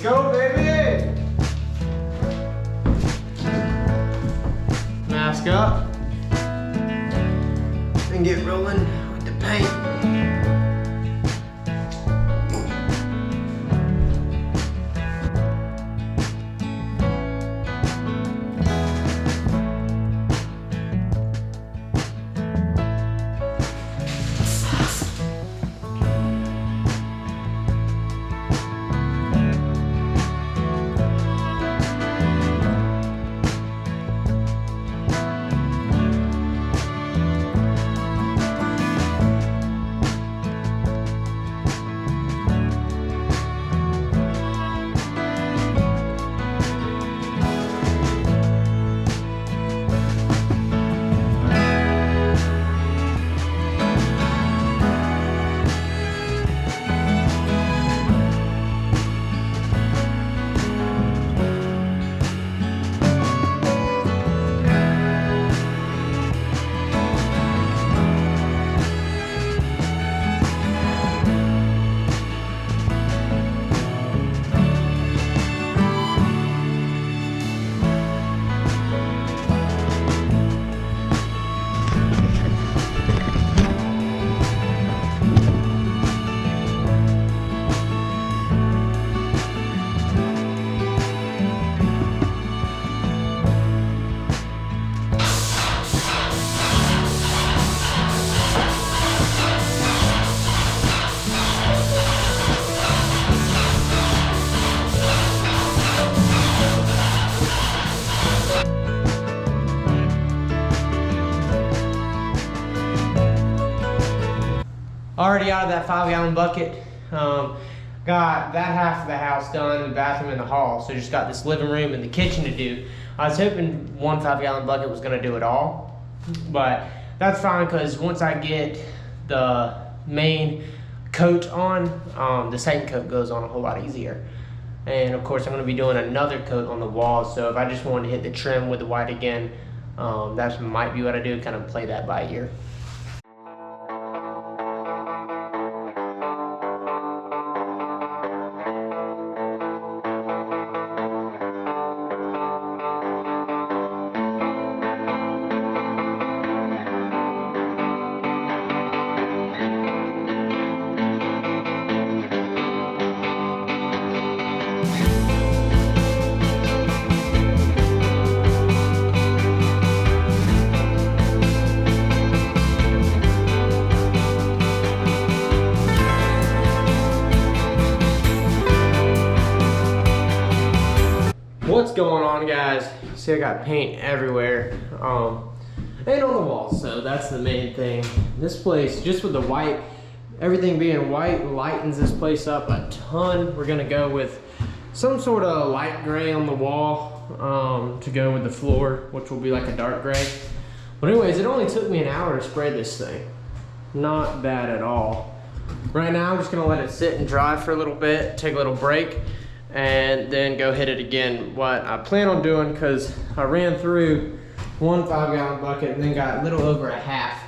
go, baby! Mask up. And get rolling with the paint. Already out of that 5-gallon bucket. Got that half of the house done, the bathroom and the hall. So just got this living room and the kitchen to do. I was hoping one 5-gallon bucket was gonna do it all, but that's fine because once I get the main coat on, the second coat goes on a whole lot easier. And of course I'm gonna be doing another coat on the walls. So if I just wanted to hit the trim with the white again, that might be what I do, kind of play that by ear. What's going on, guys? See, I got paint everywhere and on the walls, so that's the main thing. This place, just with the white, everything being white, lightens this place up a ton. We're gonna go with some sort of light gray on the wall to go with the floor, which will be like a dark gray. But anyways, it only took me an hour to spray this thing. Not bad at all. Right now, I'm just gonna let it sit and dry for a little bit, take a little break, and then go hit it again. What I plan on doing, because I ran through one 5-gallon bucket and then got a little over a half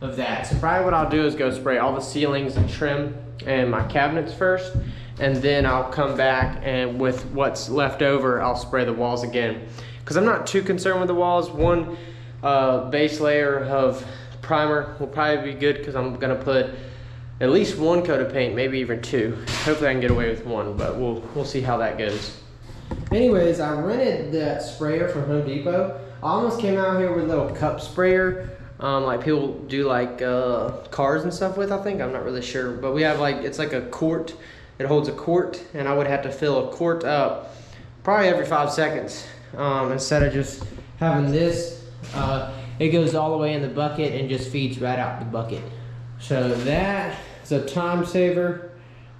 of that. So probably what I'll do is go spray all the ceilings and trim and my cabinets first, and then I'll come back and with what's left over, I'll spray the walls again. Because I'm not too concerned with the walls. One base layer of primer will probably be good because I'm gonna put at least one coat of paint, maybe even two. Hopefully I can get away with one, but we'll see how that goes. Anyways, I rented that sprayer from Home Depot. I almost came out here with a little cup sprayer, like people do like cars and stuff with, I think. I'm not really sure, but we have like, it's like a quart. It holds a quart, and I would have to fill a quart up probably every 5 seconds. Instead of just having this, it goes all the way in the bucket and just feeds right out the bucket. So that is a time saver.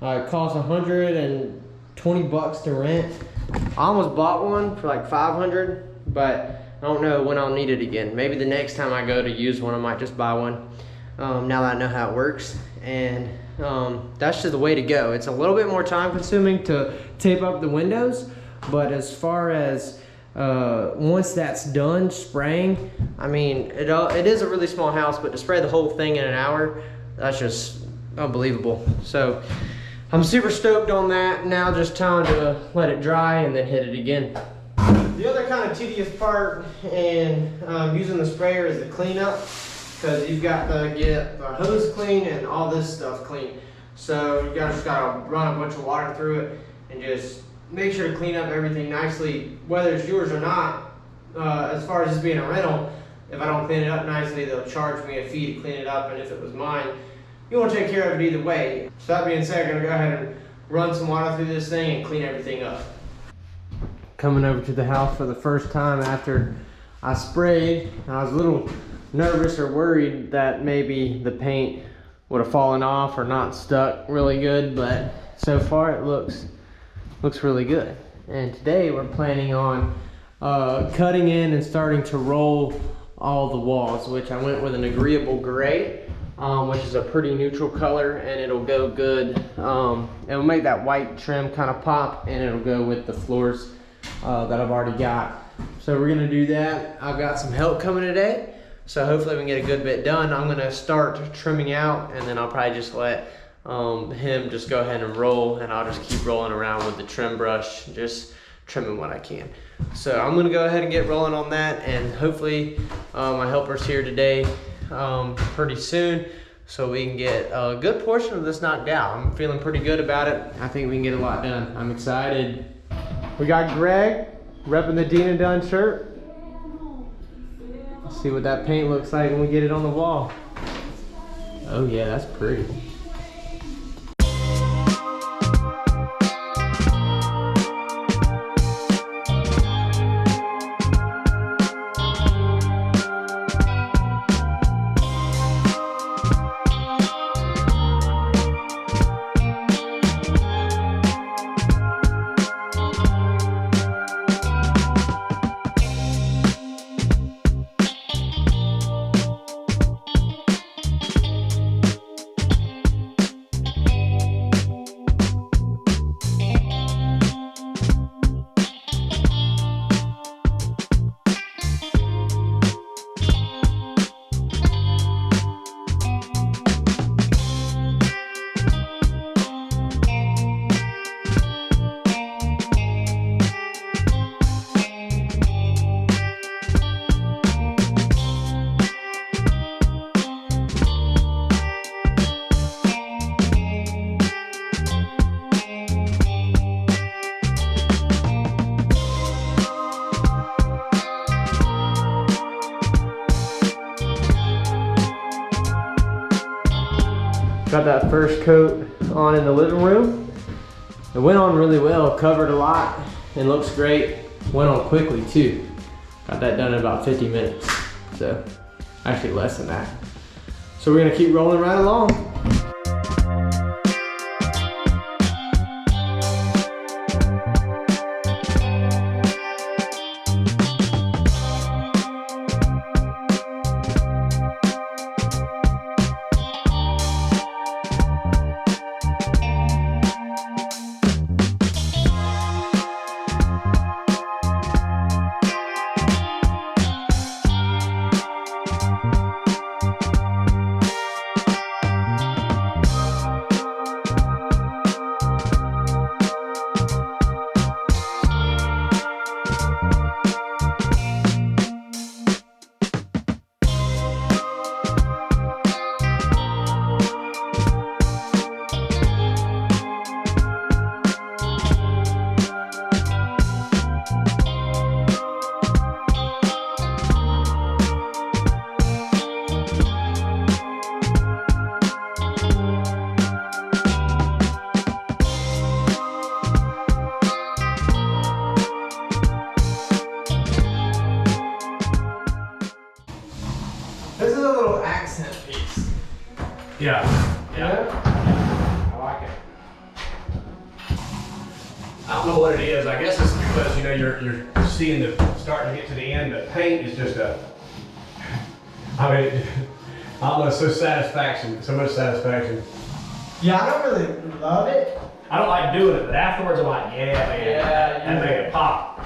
It costs $120 to rent. I almost bought one for like $500, but I don't know when I'll need it again. Maybe the next time I go to use one, I might just buy one. Now that I know how it works, and that's just the way to go. It's a little bit more time consuming to tape up the windows, but as far as once that's done spraying, I mean, it is a really small house, but to spray the whole thing in an hour, that's just unbelievable. So I'm super stoked on that. Now just time to let it dry and then hit it again. The other kind of tedious part in using the sprayer is the cleanup, because you've got to get the hose clean and all this stuff clean. So you just gotta run a bunch of water through it and just make sure to clean up everything nicely, whether it's yours or not. As far as this being a rental, if I don't clean it up nicely, they'll charge me a fee to clean it up, and if it was mine, you want to take care of it either way. So that being said, I'm gonna go ahead and run some water through this thing and clean everything up. Coming over to the house for the first time after I sprayed, I was a little nervous or worried that maybe the paint would have fallen off or not stuck really good, but so far it looks really good. And today we're planning on cutting in and starting to roll all the walls, which I went with an agreeable gray, which is a pretty neutral color, and it'll go good. It'll make that white trim kind of pop, and it'll go with the floors that I've already got. So we're gonna do that. I've got some help coming today, so hopefully we can get a good bit done. I'm gonna start trimming out, and then I'll probably just let him just go ahead and roll, and I'll just keep rolling around with the trim brush, just trimming what I can. So I'm gonna go ahead and get rolling on that, and hopefully my helper's here today pretty soon, so we can get a good portion of this knocked out. I'm feeling pretty good about it. I think we can get a lot done. I'm excited. We got Greg repping the Dean and Dunn shirt. Let's see what that paint looks like when we get it on the wall. Oh yeah, that's pretty. Got that first coat on in the living room. It went on really well, covered a lot, and looks great. Went on quickly too. Got that done in about 50 minutes. So, actually less than that. So we're gonna keep rolling right along. This is a little accent piece. Yeah. I like it. I don't know what it is. I guess it's because you're seeing the starting to get to the end. The paint is just I mean, I don't know. So much satisfaction. Yeah, I don't really love it. I don't like doing it, but afterwards I'm like, yeah, man, Yeah, that made it pop.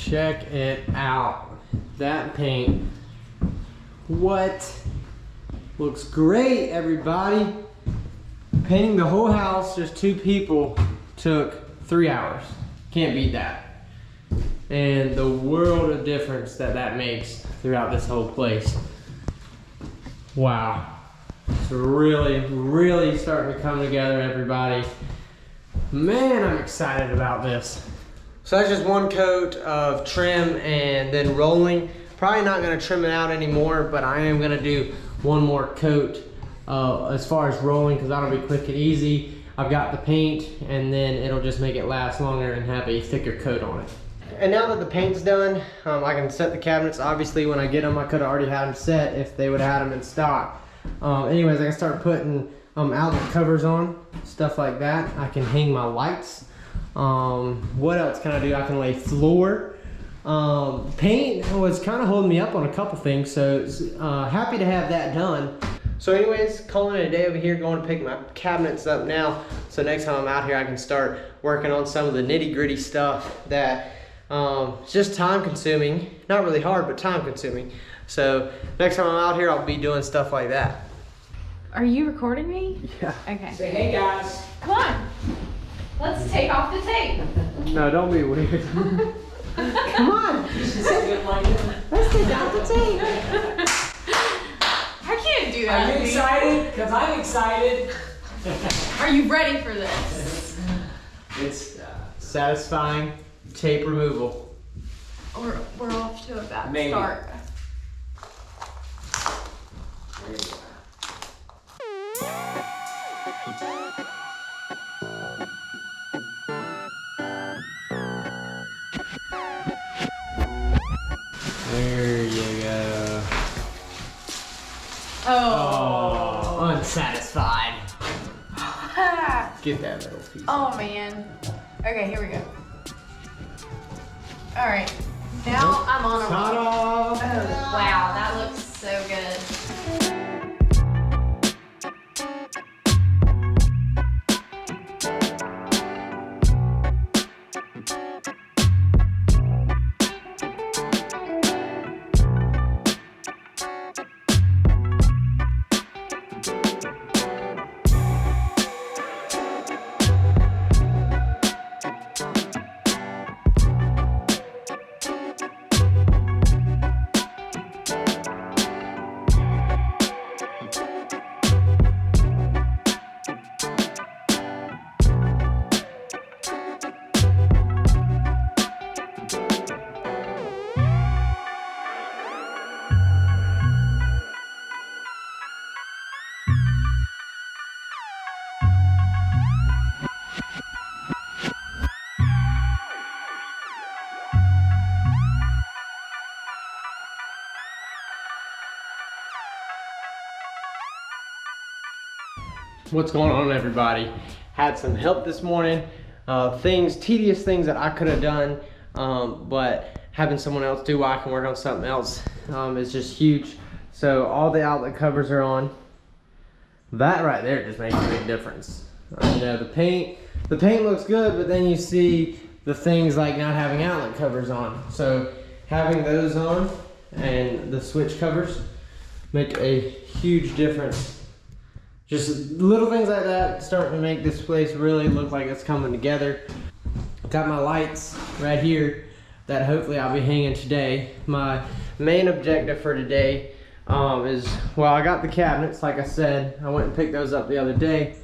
check it out. That paint. What? Looks great, everybody. Painting the whole house, just 2 people, took 3 hours. Can't beat that. And the world of difference that makes throughout this whole place. Wow. It's really, really starting to come together, everybody. Man, I'm excited about this. So that's just 1 coat of trim and then rolling. Probably not gonna trim it out anymore, but I am gonna do 1 more coat as far as rolling, because that'll be quick and easy. I've got the paint, and then it'll just make it last longer and have a thicker coat on it. And now that the paint's done, I can set the cabinets. Obviously, when I get them, I could have already had them set if they would have had them in stock. Anyways, I can start putting outlet covers on, stuff like that. I can hang my lights. What else can I do? I can lay floor. Paint was kind of holding me up on a couple things, so happy to have that done. So anyways, calling it a day over here, going to pick my cabinets up now. So next time I'm out here, I can start working on some of the nitty-gritty stuff that it's just time consuming. Not really hard, but time consuming. So next time I'm out here, I'll be doing stuff like that. Are you recording me? Yeah. Okay. Say hey guys. Come on. Let's take off the tape. No, don't be weird. Come on. Let's take off the tape. I can't do that. Are you excited? Because I'm excited. Are you ready for this? It's satisfying tape removal. We're off to a bad Maybe. start. There you go. Oh. Unsatisfied. Get that little piece. Oh man. Okay, here we go. All right. Now I'm on a roll. Ta-da! Oh, wow, that looks so good. What's going on, everybody? Had some help this morning. Tedious things that I could have done, but having someone else do while I can work on something else is just huge. So all the outlet covers are on. That right there just makes a big difference. You know, the paint looks good, but then you see the things like not having outlet covers on. So having those on and the switch covers make a huge difference. Just little things like that starting to make this place really look like it's coming together. Got my lights right here that hopefully I'll be hanging today. My main objective for today is, well, I got the cabinets, like I said. I went and picked those up the other day.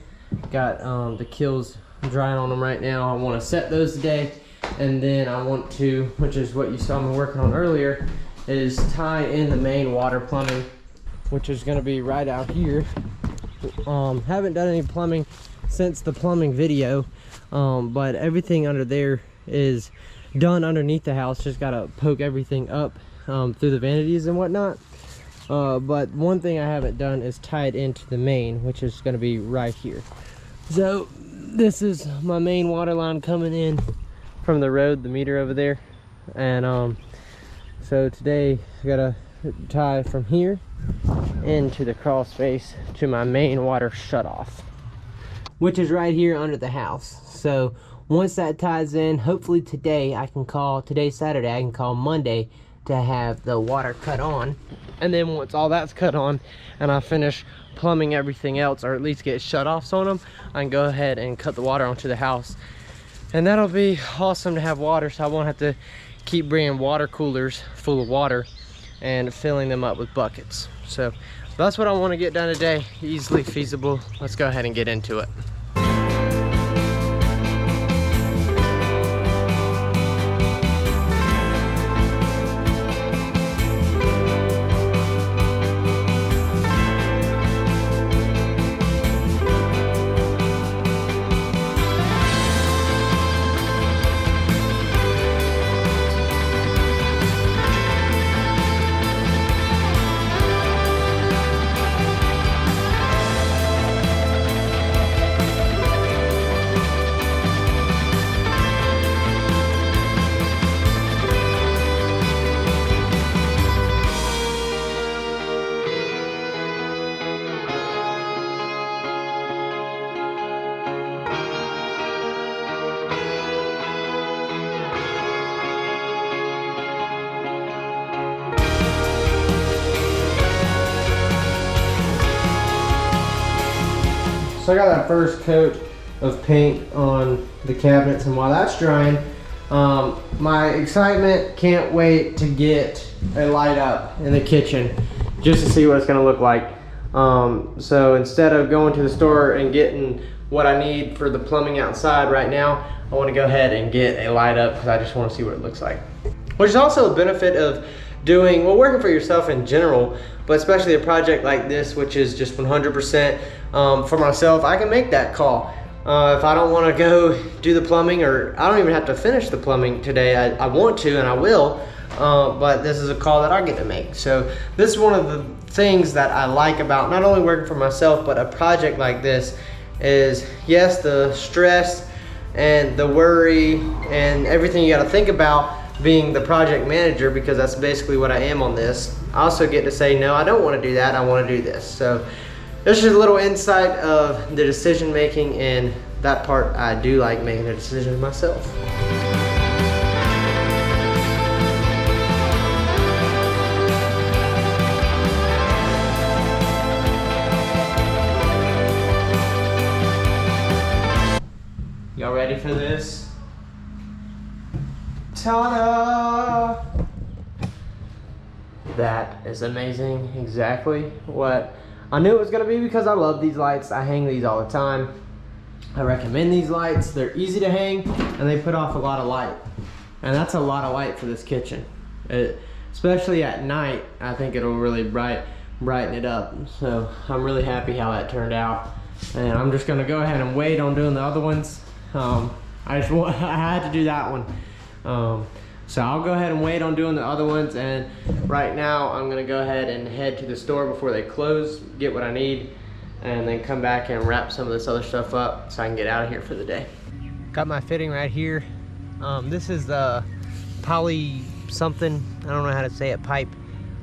Got the Kilz drying on them right now. I want to set those today. And then I want to, which is what you saw me working on earlier, is tie in the main water plumbing, which is going to be right out here. Haven't done any plumbing since the plumbing video, but everything under there is done underneath the house. Just gotta poke everything up through the vanities and whatnot. But one thing I haven't done is tie it into the main, which is going to be right here. So this is my main water line coming in from the road, the meter over there. And so today I gotta tie from here into the crawl space to my main water shutoff, which is right here under the house. So once that ties in, hopefully today I can call, today's Saturday, I can call Monday to have the water cut on. And then once all that's cut on and I finish plumbing everything else, or at least get shut-offs on them, I can go ahead and cut the water onto the house. And that'll be awesome to have water, so I won't have to keep bringing water coolers full of water and filling them up with buckets. So that's what I want to get done today. Easily feasible. Let's go ahead and get into it. So I got that first coat of paint on the cabinets, and while that's drying, my excitement can't wait to get a light up in the kitchen just to see what it's gonna look like. So instead of going to the store and getting what I need for the plumbing outside right now, I wanna go ahead and get a light up because I just wanna see what it looks like. Which is also a benefit of doing, well, working for yourself in general, but especially a project like this, which is just 100% for myself. I can make that call. If I don't want to go do the plumbing, or I don't even have to finish the plumbing today, I want to and I will, but this is a call that I get to make. So this is one of the things that I like about not only working for myself, but a project like this is, yes, the stress and the worry and everything you got to think about being the project manager, because that's basically what I am on this. I also get to say, no, I don't want to do that, I want to do this. So this is a little insight of the decision making, and that part I do like making a decision myself. Y'all ready for this? Ta-da! That is amazing. Exactly what I knew it was gonna be, because I love these lights. I hang these all the time. I recommend these lights. They're easy to hang and they put off a lot of light. And that's a lot of light for this kitchen. Especially at night, I think it'll really brighten it up. So I'm really happy how that turned out. And I'm just gonna go ahead and wait on doing the other ones. I had to do that one. So I'll go ahead and wait on doing the other ones, and right now I'm gonna go ahead and head to the store before they close, get what I need, and then come back and wrap some of this other stuff up so I can get out of here for the day. Got my fitting right here. This is the poly something, I don't know how to say it, pipe.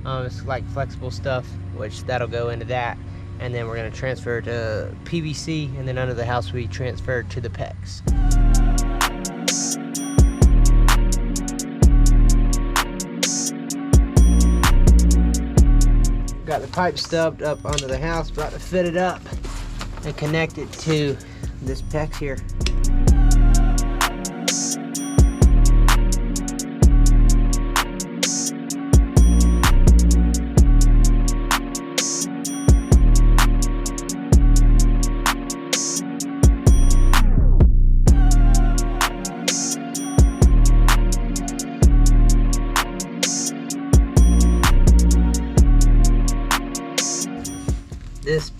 It's like flexible stuff, which that'll go into that, and then we're gonna transfer it to PVC, and then under the house we transfer to the PEX. Got the pipe stubbed up under the house, about to fit it up and connect it to this PEX here. This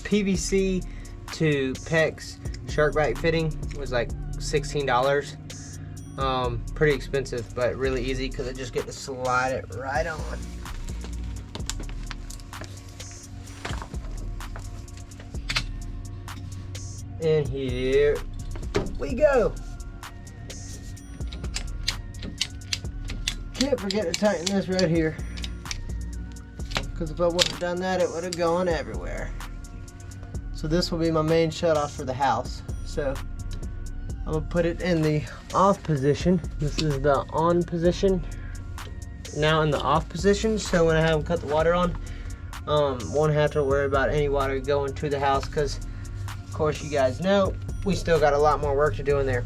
PVC to PEX shark bite fitting was like $16. Pretty expensive, but really easy because I just get to slide it right on. And here we go. Can't forget to tighten this right here, because if I wouldn't have done that, it would have gone everywhere. So this will be my main shutoff for the house. So I'm gonna put it in the off position. This is the on position. Now in the off position, so when I have them cut the water on, won't have to worry about any water going to the house, because of course you guys know we still got a lot more work to do in there.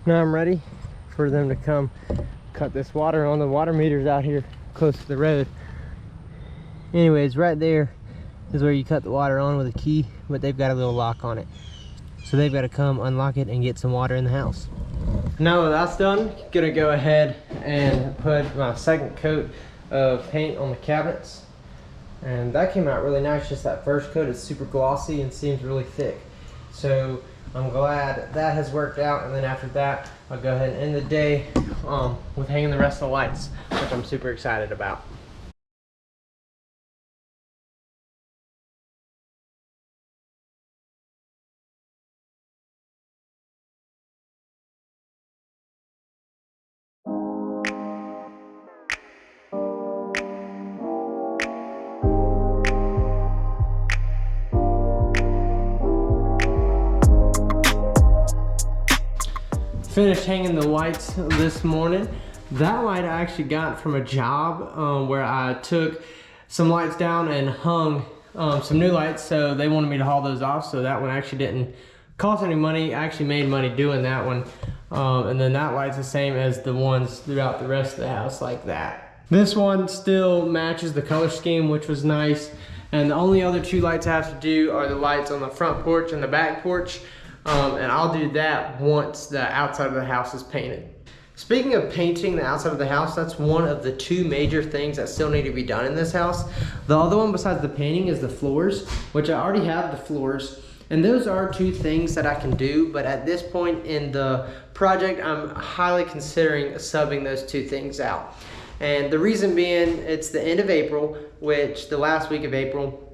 Now I'm ready for them to come cut this water on. The water meter's out here close to the road. Anyways, right there is where you cut the water on with a key, but they've got a little lock on it. So they've got to come unlock it and get some water in the house. Now that that's done, gonna go ahead and put my second coat of paint on the cabinets. And that came out really nice. Just that first coat is super glossy and seems really thick. So I'm glad that has worked out, and then after that I'll go ahead and end the day with hanging the rest of the lights, which I'm super excited about. Finished hanging the lights this morning. That light I actually got from a job where I took some lights down and hung some new lights, so they wanted me to haul those off, so that one actually didn't cost any money. I actually made money doing that one. And then that light's the same as the ones throughout the rest of the house, like that. This one still matches the color scheme, which was nice. And the only other two lights I have to do are the lights on the front porch and the back porch. And I'll do that once the outside of the house is painted. Speaking of painting the outside of the house, that's one of the two major things that still need to be done in this house. The other one besides the painting is the floors, which I already have the floors. And those are two things that I can do, but at this point in the project, I'm highly considering subbing those two things out. And the reason being, it's the end of April, which the last week of April,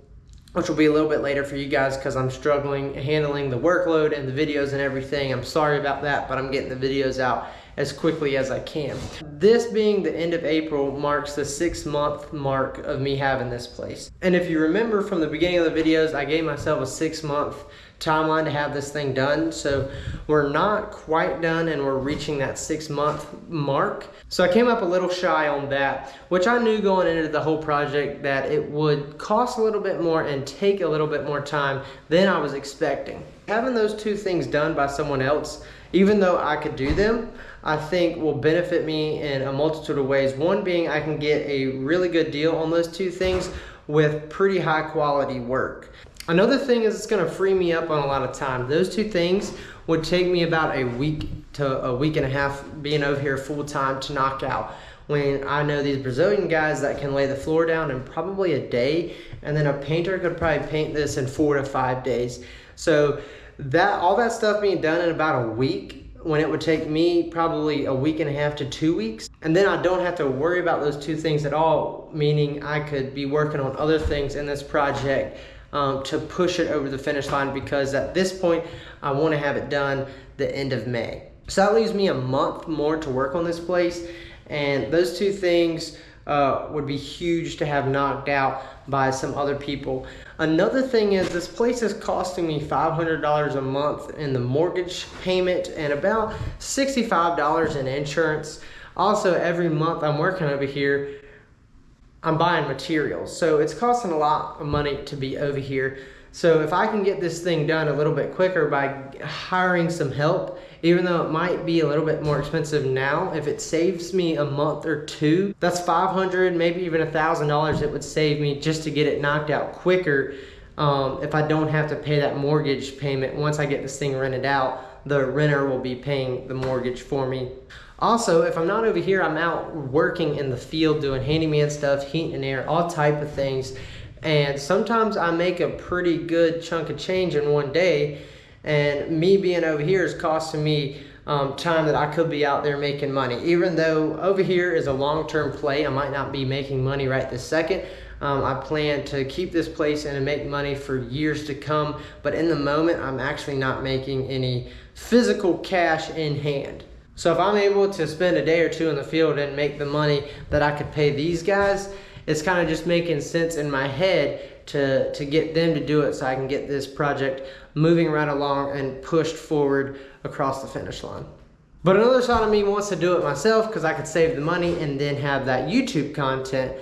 which will be a little bit later for you guys because I'm struggling handling the workload and the videos and everything. I'm sorry about that, but I'm getting the videos out as quickly as I can. This being the end of April marks the 6-month mark of me having this place. And if you remember from the beginning of the videos, I gave myself a 6-month timeline to have this thing done. So we're not quite done and we're reaching that 6-month mark. So I came up a little shy on that, which I knew going into the whole project that it would cost a little bit more and take a little bit more time than I was expecting. Having those two things done by someone else, even though I could do them, I think will benefit me in a multitude of ways. One being I can get a really good deal on those two things with pretty high quality work. Another thing is it's gonna free me up on a lot of time. Those two things would take me about a week to a week and a half being over here full time to knock out. When I know these Brazilian guys that can lay the floor down in probably a day, and then a painter could probably paint this in 4 to 5 days. So that all that stuff being done in about a week, when it would take me probably a week and a half to 2 weeks. And then I don't have to worry about those two things at all, meaning I could be working on other things in this project to push it over the finish line, because at this point I want to have it done the end of May. So that leaves me a month more to work on this place, and those two things would be huge to have knocked out by some other people. Another thing is this place is costing me $500 a month in the mortgage payment and about $65 in insurance. Also, every month I'm working over here, I'm buying materials. So it's costing a lot of money to be over here. So if I can get this thing done a little bit quicker by hiring some help, even though it might be a little bit more expensive now, if it saves me a month or two, that's $500, maybe even $1,000 it would save me just to get it knocked out quicker. If I don't have to pay that mortgage payment, once I get this thing rented out, the renter will be paying the mortgage for me. Also, if I'm not over here, I'm out working in the field doing handyman stuff, heat and air, all type of things. And sometimes I make a pretty good chunk of change in one day, and me being over here is costing me time that I could be out there making money. Even though over here is a long-term play, I might not be making money right this second. I plan to keep this place and make money for years to come, but in the moment I'm actually not making any physical cash in hand. So if I'm able to spend a day or two in the field and make the money that I could pay these guys, it's kind of just making sense in my head to get them to do it so I can get this project moving right along and pushed forward across the finish line. But another side of me wants to do it myself because I could save the money and then have that YouTube content.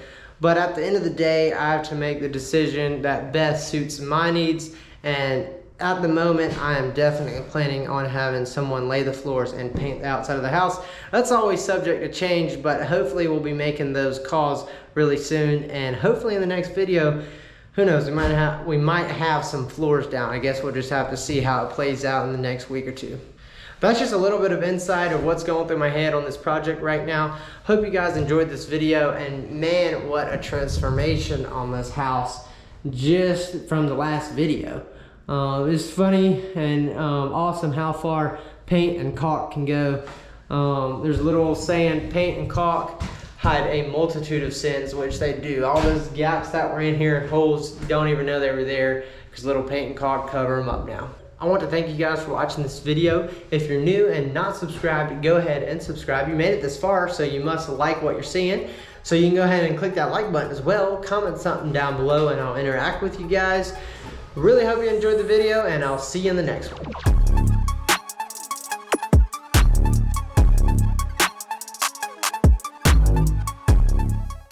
But at the end of the day, I have to make the decision that best suits my needs, and at the moment, I am definitely planning on having someone lay the floors and paint the outside of the house. That's always subject to change, but hopefully we'll be making those calls really soon. And hopefully in the next video, who knows, we might have some floors down. I guess we'll just have to see how it plays out in the next week or two. But that's just a little bit of insight of what's going through my head on this project right now. Hope you guys enjoyed this video, and man, what a transformation on this house just from the last video. It's funny and awesome how far paint and caulk can go. There's a little old saying, paint and caulk hide a multitude of sins, which they do. All those gaps that were in here and holes, you don't even know they were there because little paint and caulk cover them up now. I want to thank you guys for watching this video. If you're new and not subscribed, go ahead and subscribe. You made it this far, so you must like what you're seeing. So you can go ahead and click that like button as well. Comment something down below and I'll interact with you guys. Really hope you enjoyed the video, and I'll see you in the next one.